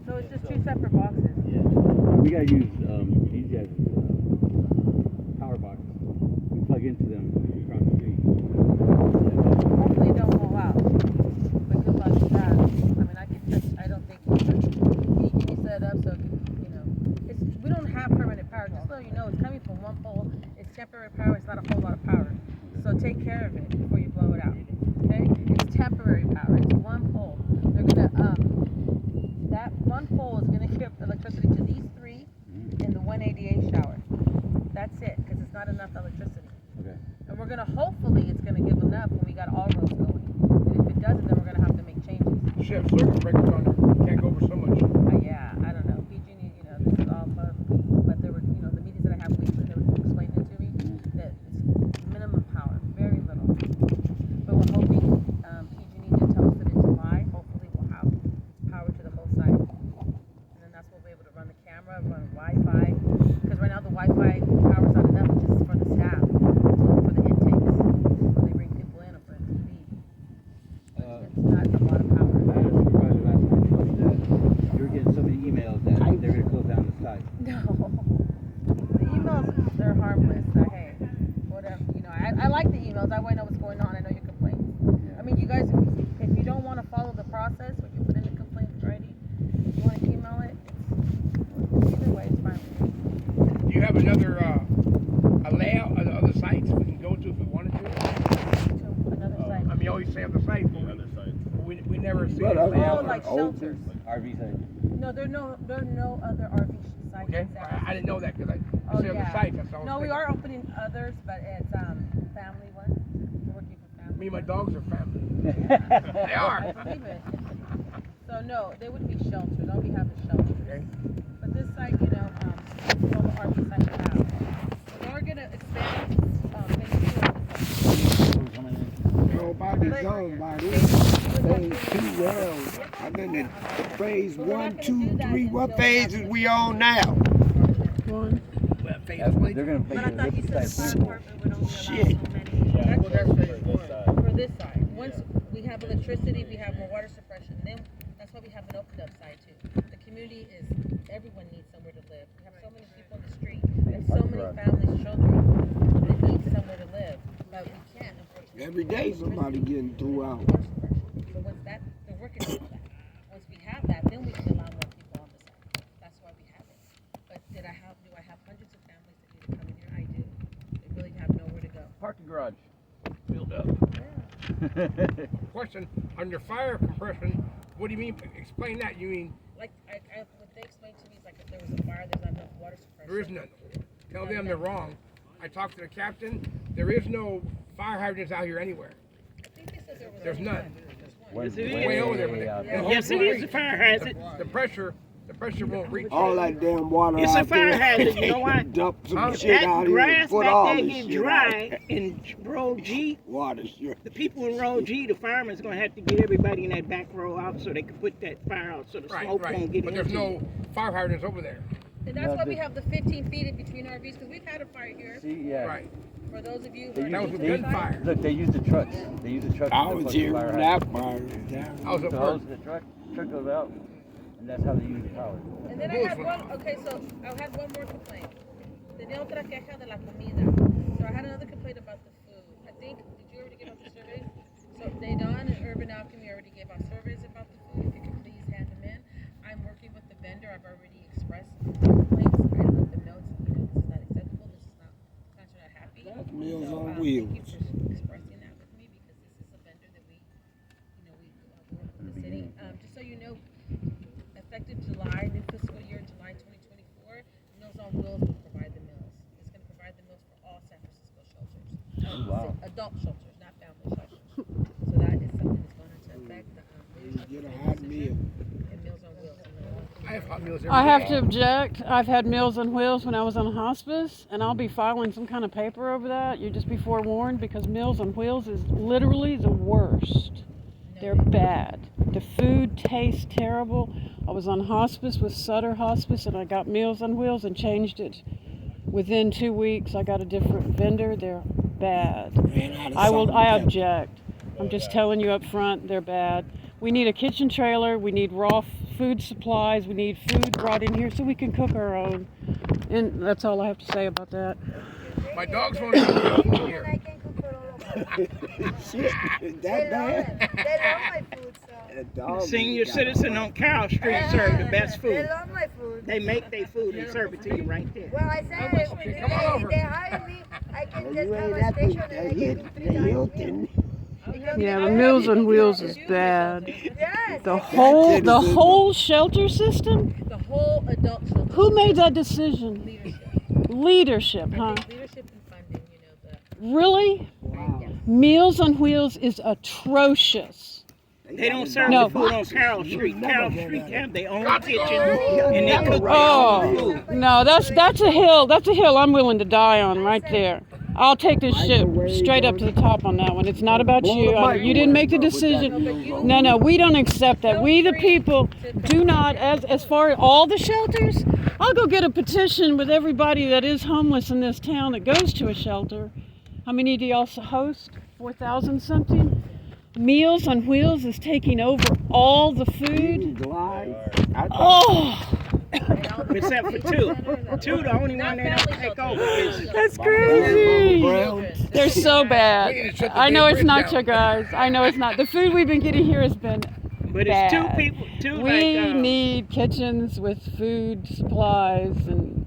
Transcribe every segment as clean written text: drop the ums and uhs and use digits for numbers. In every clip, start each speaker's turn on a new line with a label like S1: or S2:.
S1: So it's just 2 separate boxes.
S2: Yeah. We gotta use these guys' power boxes. We plug into them across the street.
S1: Hopefully it don't blow out. But good luck with that. I mean, I don't think PG set up so, you know, we don't have permanent power. Just so you know, it's coming from one pole. It's temporary power. It's not a whole lot of power. So take care of it before you blow it out. Okay? It's temporary power. It's one pole. They're gonna that one pole is gonna give electricity to these 3 in the 188 shower. That's it, because it's not enough electricity.
S2: Okay.
S1: And we're gonna hopefully it's gonna give enough when we got all roads going. And if it doesn't, then we're gonna have to make changes.
S3: Chef, circuit breakers on there. Can't go over so much.
S1: Yeah, I don't know. PG&E, you know, this is all above me. But there were, you know, the meetings that I have weekly, they were explaining it to me that it's minimum power, very little. But we're hoping, PG&E did tell us that in July, hopefully we'll have power to the whole site. And then that's when we'll be able to run the camera, run Wi-Fi. Because right now the Wi-Fi power's not enough, it's just for the staff, for the intakes, when they bring people in or for the TV. It's not a lot of power.
S2: I had a supervisor last night tell me that you were getting so many emails that they're gonna close down the site.
S1: No. The emails, they're harmless. Hey, whatever. You know, I like the emails. That way I know what's going on. I know your complaints.
S2: Yeah.
S1: I mean, you guys, if you don't want to follow the process, when you put in the complaint writing, if you want to email it, either way, it's fine with me.
S3: Do you have another a layout of the other sites we can go to if we wanted to?
S1: Another site.
S3: I mean, you always say other sites, but we never see
S4: But
S3: a layout.
S1: Oh, like shelters.
S2: RV site.
S1: No, there are no other RV sites.
S3: Okay,
S1: in San Francisco.
S3: I didn't know that because I
S1: Oh,
S3: see other
S1: yeah.
S3: sites. That's all.
S1: No, we are opening others, but it's family ones. We're working for family.
S3: Me and my dogs are family. They
S1: I
S3: are.
S1: believe it. So no, they would be shelters. I'll be having shelters.
S3: Okay.
S1: But this site, you know, all the RV sites we have. We are gonna expand
S4: Nobody's on by this. Phase 2 well. I've been in phase 1, 2, 3. What phase is we on now?
S3: Well, phase
S2: They're
S3: 20.
S2: gonna make
S1: But I
S2: it
S1: thought you
S2: a
S1: said the
S2: site.
S1: fire department would only allow
S4: Shit.
S1: so many.
S3: Well, that's phase 1.
S1: For this side. Once we have electricity, we have more water suppression. Then that's why we have an opened up side too. The community is, everyone needs somewhere to live. We have so many people in the street and so many families, children that need somewhere to live. But we can't, unfortunately.
S4: Every day somebody getting threw out.
S1: Water suppression. So once that, they're working on that. Once we have that, then we can allow more people on the site. That's why we have it. But do I have hundreds of families that need to come in here? I do. They really have nowhere to go.
S2: Parking garage.
S3: Filled up.
S1: Yeah.
S3: Question, under fire compression, what do you mean? Explain that. You mean
S1: Like what they explained to me is like if there was a fire, there's not enough water suppression.
S3: there is none? Tell them they're wrong. I talked to the captain. There is no fire hydrants out here anywhere.
S1: I think they said there was
S3: There's
S1: only
S3: none.
S1: one. There's one.
S5: Yes, it
S3: Way
S5: is.
S3: over there.
S1: Yeah.
S5: Yes, it is a fire hazard.
S3: The pressure won't reach.
S4: All that damn water
S5: It's a
S4: out
S5: fire
S4: there.
S5: hazard, you know why?
S4: Dump some
S3: Huh?
S4: shit
S5: That
S4: out here
S5: grass
S4: and put
S5: back
S4: all
S5: there
S4: this
S5: get
S4: shit out.
S5: dry in row G.
S4: Water, sure.
S5: The people in row G, the firemen's gonna have to get everybody in that back row out so they can put that fire out so the
S3: Right,
S5: smoke won't
S3: right.
S5: get
S3: But
S5: into
S3: there's
S5: it.
S3: no fire hydrants over there.
S1: And that's why we have the 15 feet in between RVs because we've had a fire here.
S2: See, yeah.
S3: Right.
S1: For those of you who
S2: They
S1: are
S3: That
S1: new
S3: was
S1: to
S3: a
S1: the
S3: good
S1: site,
S3: fire.
S2: Look, they use the trucks. They use the trucks.
S4: I
S2: to
S4: was
S2: plug
S4: here
S2: the fire
S4: when
S2: hydrant.
S4: that fire was down.
S3: I was
S2: The
S3: at
S2: hose,
S3: work.
S2: the truck goes out, and that's how they use the power.
S1: And then I had one, okay, so I had one more complaint. Tenía otra queja de la comida. So I had another complaint about the food. I think, did you already give out the surveys? So Daydon and Urban Alchemy already gave out surveys about the food. If you could please hand them in. I'm working with the vendor. I've already expressed complaints. I let them know, you know, this is not acceptable. This is not, plants are not happy.
S4: That's Meals
S1: So,
S4: on
S1: thank
S4: Wheels.
S1: you for expressing that with me because this is a vendor that we, you know, we work with the city. Just so you know, effective July, new fiscal year, July 2024, Meals on Wheels will provide the meals. It's going to provide the meals for all San Francisco shelters.
S2: Wow.
S1: Adult shelters, not family shelters. So that is something that's going to affect
S4: Get a hot meal.
S1: and Meals on Wheels.
S3: I have hot meals every
S6: I have
S3: day.
S6: to object. I've had Meals on Wheels when I was on hospice, and I'll be filing some kind of paper over that. You just be forewarned because Meals on Wheels is literally the worst. They're bad. The food tastes terrible. I was on hospice with Sutter Hospice, and I got Meals on Wheels and changed it. Within 2 weeks, I got a different vendor. They're bad.
S4: Ran out of
S6: I
S4: salt and pepper.
S6: object. I'm just telling you up front, they're bad. We need a kitchen trailer. We need raw food supplies. We need food brought in here so we can cook our own. And that's all I have to say about that.
S3: My dogs won't come here.
S7: I can cook for all of them.
S4: Shit, is that bad?
S7: They love my food, so.
S4: A dog
S5: Senior
S4: got-
S5: citizen on Carroll Street serve the best
S7: They
S5: food.
S7: love my food.
S5: They make their food and serve it to you right there.
S7: Well, I said if
S3: Come on over.
S7: they hire me, I can
S4: Well,
S7: just
S4: you
S7: have
S4: ain't
S7: a
S4: at
S7: station and I can
S4: the
S7: do 3 times a
S4: Hilton.
S7: meal.
S6: Yeah, the Meals on Wheels is bad.
S7: Yes.
S6: The
S4: citizen.
S6: whole shelter system?
S1: The whole adult shelter.
S6: Who made that decision?
S1: Leadership.
S6: Leadership, huh?
S1: Leadership and funding, you know,
S6: Really?
S4: Wow.
S6: Meals on Wheels is atrocious.
S5: They don't serve
S6: No.
S5: the food on Carroll Street. Carroll Street have their own kitchen
S4: Yeah,
S5: and they cook their
S6: Oh,
S5: own food.
S6: no, that's a hill. That's a hill I'm willing to die on right there. I'll take this ship straight up to the top on that one. It's not about you. You didn't make the decision. No, we don't accept that. We the people do not, as far as all the shelters, I'll go get a petition with everybody that is homeless in this town that goes to a shelter. How many do y'all host? 4,000 something? Meals on Wheels is taking over all the food. Oh,
S5: Except for two. Two, the only one they don't take over is
S6: that's crazy.
S4: Brown.
S6: They're so
S3: We
S6: bad.
S3: need to shut the
S6: I know
S3: damn
S6: it's not
S3: bridge
S6: you guys. I know it's not. The food we've been getting here has been
S5: but it's two
S6: bad.
S5: people, two
S6: We
S5: like
S6: need kitchens with food supplies, and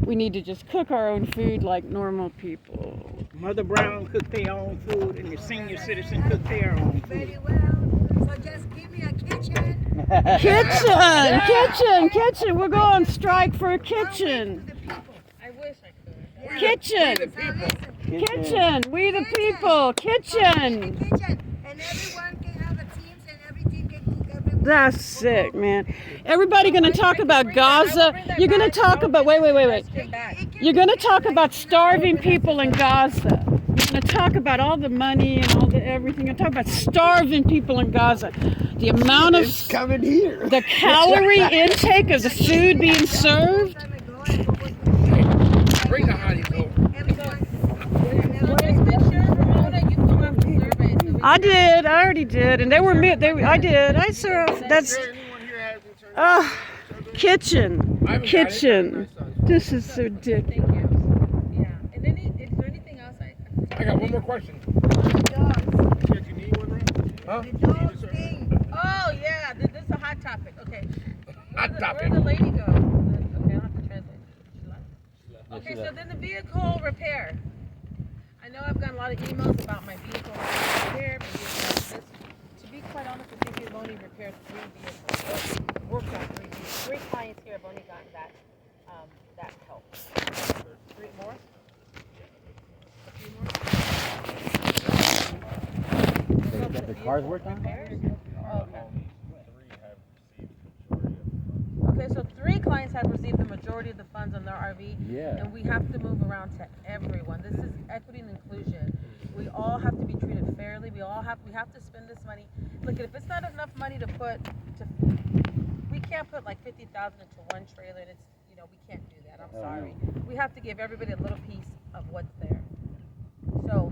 S6: we need to just cook our own food like normal people.
S5: Mother Brown cook their own food and the senior citizen cook their own food.
S7: Very well. So just give me a kitchen.
S6: Kitchen. We'll go on strike for a kitchen.
S1: I wish I could.
S6: Kitchen.
S3: People.
S6: Kitchen. We the people.
S7: A
S6: Kitchen.
S7: kitchen. And everyone can have the teams and every team can cook everyone.
S6: That's sick, man. Everybody gonna talk about Gaza. You're gonna talk about wait. You're gonna talk about starving people in Gaza. You're gonna talk about all the money and all the everything. You're gonna talk about starving people in Gaza. The amount
S4: It's
S6: of
S4: coming here.
S6: the calorie intake of the food being served.
S3: Bring the hotties over.
S1: Well, just make sure, Ramona, you fill out the survey. So we
S6: I did. I already did, and I did. I served. That's kitchen.
S3: I haven't got it.
S6: Kitchen. This is ridiculous.
S1: Thank you. Yeah. And is there anything else
S3: I got one more question. Huh?
S1: Oh, yeah. This is a hot topic. Okay.
S3: Hot
S1: Where'd
S3: topic.
S1: the lady go? Okay, I don't have to translate. She left. Okay, so then the vehicle repair. I know I've gotten a lot of emails about my vehicle repair. To be quite honest with you, we've only repaired 3 vehicles. Worked on 3 vehicles. 3 clients here have only gotten that help. 3 more? 3 more?
S2: That the cars worked on?
S1: Oh, okay. Okay, so 3 clients have received the majority of the funds on their RV.
S2: Yeah.
S1: And we have to move around to everyone. This is equity and inclusion. We all have to be treated fairly. We have to spend this money. Look, if it's not enough money to put we can't put like 50,000 into one trailer, and we can't do that. I'm sorry. We have to give everybody a little piece of what's there. So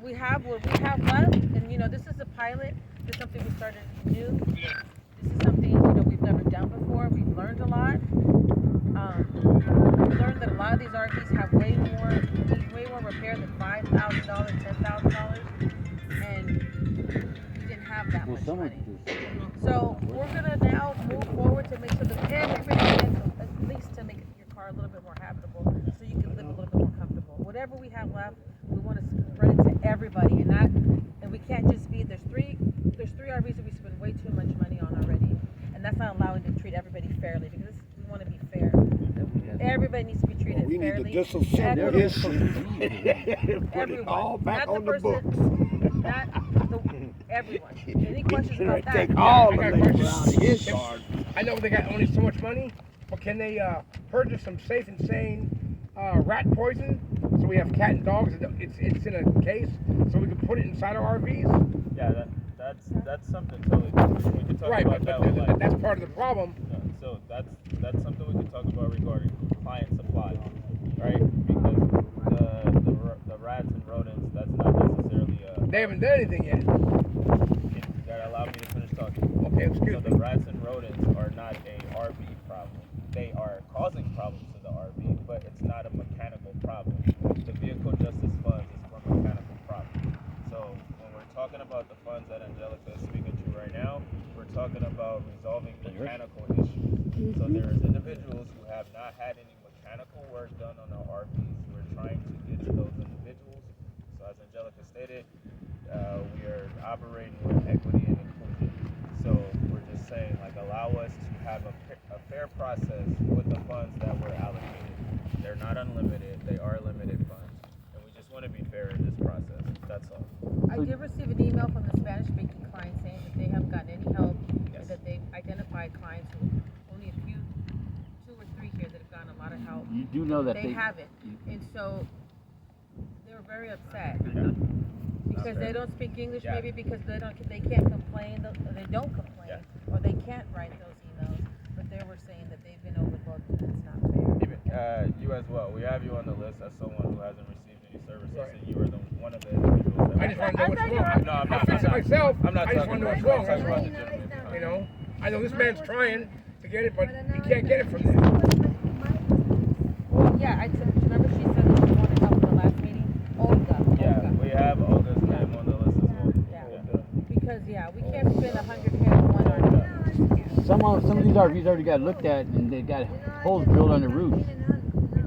S1: we have what we have left, and this is a pilot. This is something we started new. This is something we've never done before. We've learned a lot. We learned that a lot of these RVs have way more repair than $5,000, $10,000, and we didn't have that much money. So we're gonna now move forward to make sure that everybody gets at least to make your car a little bit more habitable, so you can live a little bit more comfortable. Whatever we have left, we want to spread it to everybody, and we can't just be there's three RVs that we spend way too much money on already, and that's not allowing to treat everybody fairly because we want to be fair. Everybody needs to be treated
S4: We need to
S1: fairly.
S4: disassemble this and put it all back
S1: not
S4: on
S1: the
S4: the books.
S1: person, not everyone. Any questions about that?
S4: Take all
S3: I
S4: the
S3: got a
S4: labor
S3: question.
S4: out of his yard.
S3: I know they got only so much money, but can they purchase some safe and sane rat poison so we have cat and dogs? It's in a case so we can put it inside our RVs.
S8: Yeah, that's something totally different. We can talk
S3: Right,
S8: about
S3: but
S8: that. With, like,
S3: that's part of the problem.
S8: so that's something we can talk about regarding client supply, right? Because the rats and rodents, that's not necessarily
S3: They haven't done anything yet.
S8: You gotta allow me to finish talking.
S3: Excuse
S8: So
S3: me.
S8: the rats and rodents are not a RV problem. They are causing problems to the RV, but it's not a mechanical problem. The vehicle justice funds is for mechanical problems. So when we're talking about the funds that Angelica is speaking to right now, we're talking about resolving mechanical issues. So there is individuals who have not had any mechanical work done on our RVs. We're trying to get to those individuals. So as Angelica stated, we are operating with equity and inclusion. So we're just saying, like, allow us to have a fair process with the funds that were allocated. They're not unlimited, they are limited funds. And we just want to be fair in this process. That's all.
S1: I did receive an email from the Spanish-speaking client saying that they haven't gotten any help, and that they've identified clients who, only a few, 2 or 3 here that have gotten a lot of help.
S2: You do know that
S1: They haven't, and so they were very upset because they don't speak English, maybe because they can't complain, or they don't complain, or they can't write those emails. But they were saying that they've been overlooked and it's not fair.
S8: You as well. We have you on the list as someone who hasn't received any services, and you are one of the individuals.
S3: I just want to know what's wrong.
S8: No, I'm
S3: I'll
S8: not.
S3: fix it myself.
S8: I'm not
S3: I just
S8: talking
S3: want to know
S8: about
S3: what's
S8: you. I'm
S3: wrong.
S8: talking about the gentleman.
S3: You know, I know this man's trying to get it, but he can't get it from there.
S1: Well, yeah, remember she said that she wanted help in the last meeting? Olga.
S8: Yeah, we have Olga's name on the list as well.
S1: Yeah. Because, we can't spend 100K on one RV.
S2: some of these RVs already got looked at and they got holes drilled on the roofs.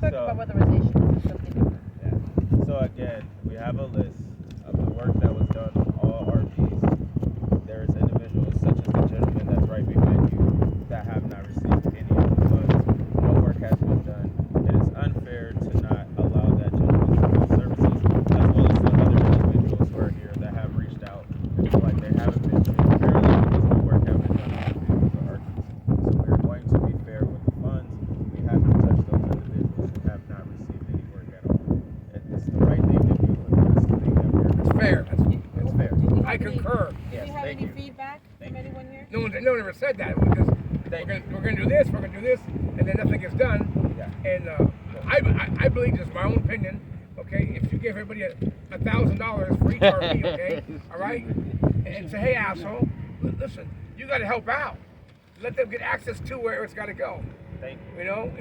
S1: We're talking about weatherization, this is something different.
S8: Yeah. So again, we have a list of the work that was done on all RVs. There's individuals such as the gentleman that's right behind you that have not received any of the funds. No work has been done. It is unfair to not allow that gentleman to have services, as well as the other individuals who are here that have reached out and feel like they haven't been treated fairly because the work hasn't been done on the RVs. So we're going to be fair with the funds. We have to touch those individuals who have not received any work at all. It's the right thing to do, and it's the thing that we're.
S3: It's fair.
S8: It's fair.
S3: I concur.
S1: Do we have any feedback from anyone here?
S3: No one ever said that. Because we're gonna do this, and then nothing gets done.
S8: Yeah.
S3: And I believe, just my own opinion. Okay, if you give everybody $1,000 for each RV, okay, all right, and say, hey asshole, listen, you got to help out. Let them get access to where it's got to go.
S8: Thank you.
S3: You know,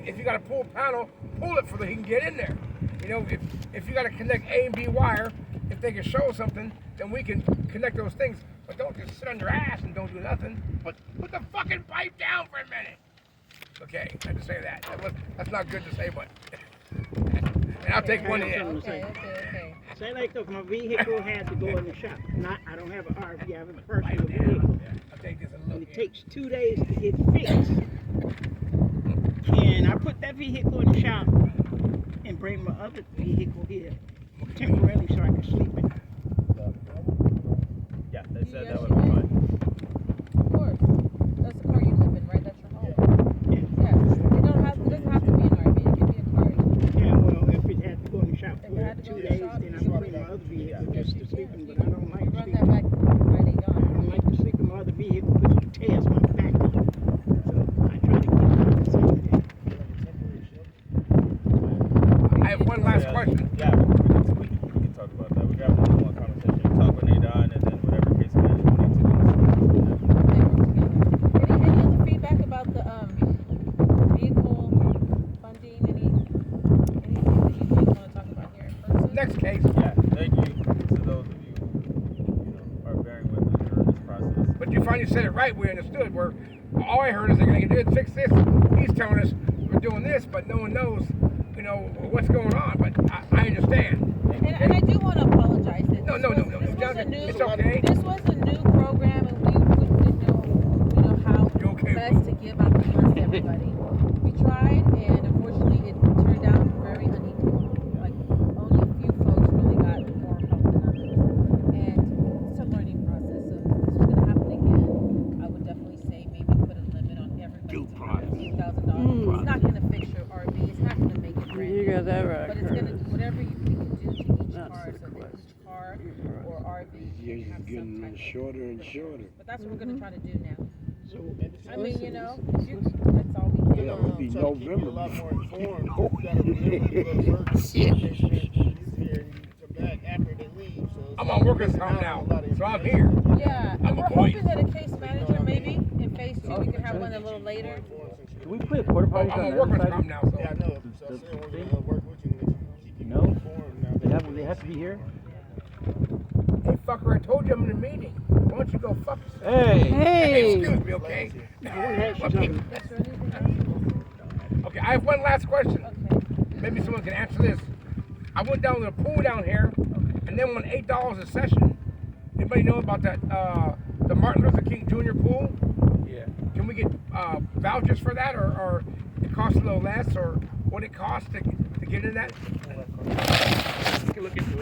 S3: if you got to pull a panel, pull it so that he can get in there. You know, if you got to connect A and B wire, if they can show something, then we can connect those things. But don't just sit on your ass and don't do nothing. But put the fucking pipe down for a minute. Okay, I had to say that. That's not good to say, but and I'll take one hit.
S1: Okay.
S5: Say like if my vehicle had to go in the shop. I don't have an RV, I have a personal vehicle.
S3: I'll take this
S5: And it takes 2 days to get fixed. Can I put that vehicle in the shop and bring my other vehicle here temporarily so I can sleep in it?
S8: Yeah, they said that would be fine.
S1: Of course. That's the car you live in, right? That's your home.
S5: Yeah.
S1: Yes. It doesn't have to be an RV. It can be a car.
S5: Yeah, well, if it had to go in the shop
S1: If it
S5: for
S1: had to go
S5: 2
S1: in the
S5: days,
S1: shop,
S5: then I'm gonna bring my other vehicle just to sleep in, but I don't like
S1: You
S5: to
S1: run
S5: sleep.
S1: that back Friday
S5: I
S1: gone.
S5: don't like to sleep in my other vehicle because it tears my back up. So I try to get it the same day.
S3: I have one last question.
S8: Yeah, we can talk about that. We can have one conversation. Talk with Nadine, and then whatever case management we need to do.
S1: They work together. Any other feedback about the vehicle funding? Anything that you guys want to talk about here? Person?
S3: Next case.
S8: Yeah, thank you to those of you who are bearing with us during this process.
S3: But you finally said it right. We understood. Where all I heard is they're going to fix this. He's telling us we're doing this, but no one knows, what's going on. But I understand.
S1: And I do want to apologize. That
S3: No.
S1: This was a new.
S3: It's okay.
S1: This was a new program, and we didn't know, how
S3: You okay,
S1: best to give out the funds to everybody. We tried, and unfortunately, it turned out very unequal. Like only a few folks really got more help than others, and it's a learning process. So if this was going to happen again, I would definitely say maybe put a limit on everybody's $1,000. It's not going to fix your RV. It's not going to make it brand
S6: You
S1: new.
S6: got that right.
S1: But it's going to whatever we can do to each
S6: That's
S1: car,
S6: the
S1: so that
S6: question.
S1: each car or RV
S4: Years
S1: can
S4: is
S1: have
S4: getting
S1: some type of
S4: shorter and shorter.
S1: But that's what we're gonna try to do now.
S5: So
S1: I mean, that's all we can.
S4: Yeah, it'll be
S9: Try to keep you
S4: November
S9: a lot more
S4: before you
S9: informed. You gotta remember, you go to work, engagement, he's here, and you come back after they leave, so
S3: I'm on workers' comp now, so I'm here.
S1: Yeah,
S3: I'm
S1: and
S3: a
S1: we're
S3: boy.
S1: hoping that a case manager maybe in phase 2 we can have one a little later.
S2: Can we put porta potties
S3: I'm
S2: on
S3: on
S2: the other
S3: workers'
S2: side?
S3: comp now, so.
S9: Yeah, I know. So I still want to work with you and keep you
S2: No.
S9: informed now.
S2: They have to be here.
S3: Hey, fucker, I told you I'm in a meeting. Why don't you go fuck yourself?
S2: Hey.
S6: Hey.
S3: Excuse me, okay?
S5: something.
S1: Is there anything else?
S3: Okay, I have one last question.
S1: Okay.
S3: Maybe someone can answer this. I went down to the pool down here, and then won $8 a session. Anybody know about that? The Martin Luther King Jr. pool?
S2: Yeah.
S3: Can we get vouchers for that, or it costs a little less, or what it costs to get in that?
S5: You can look into it.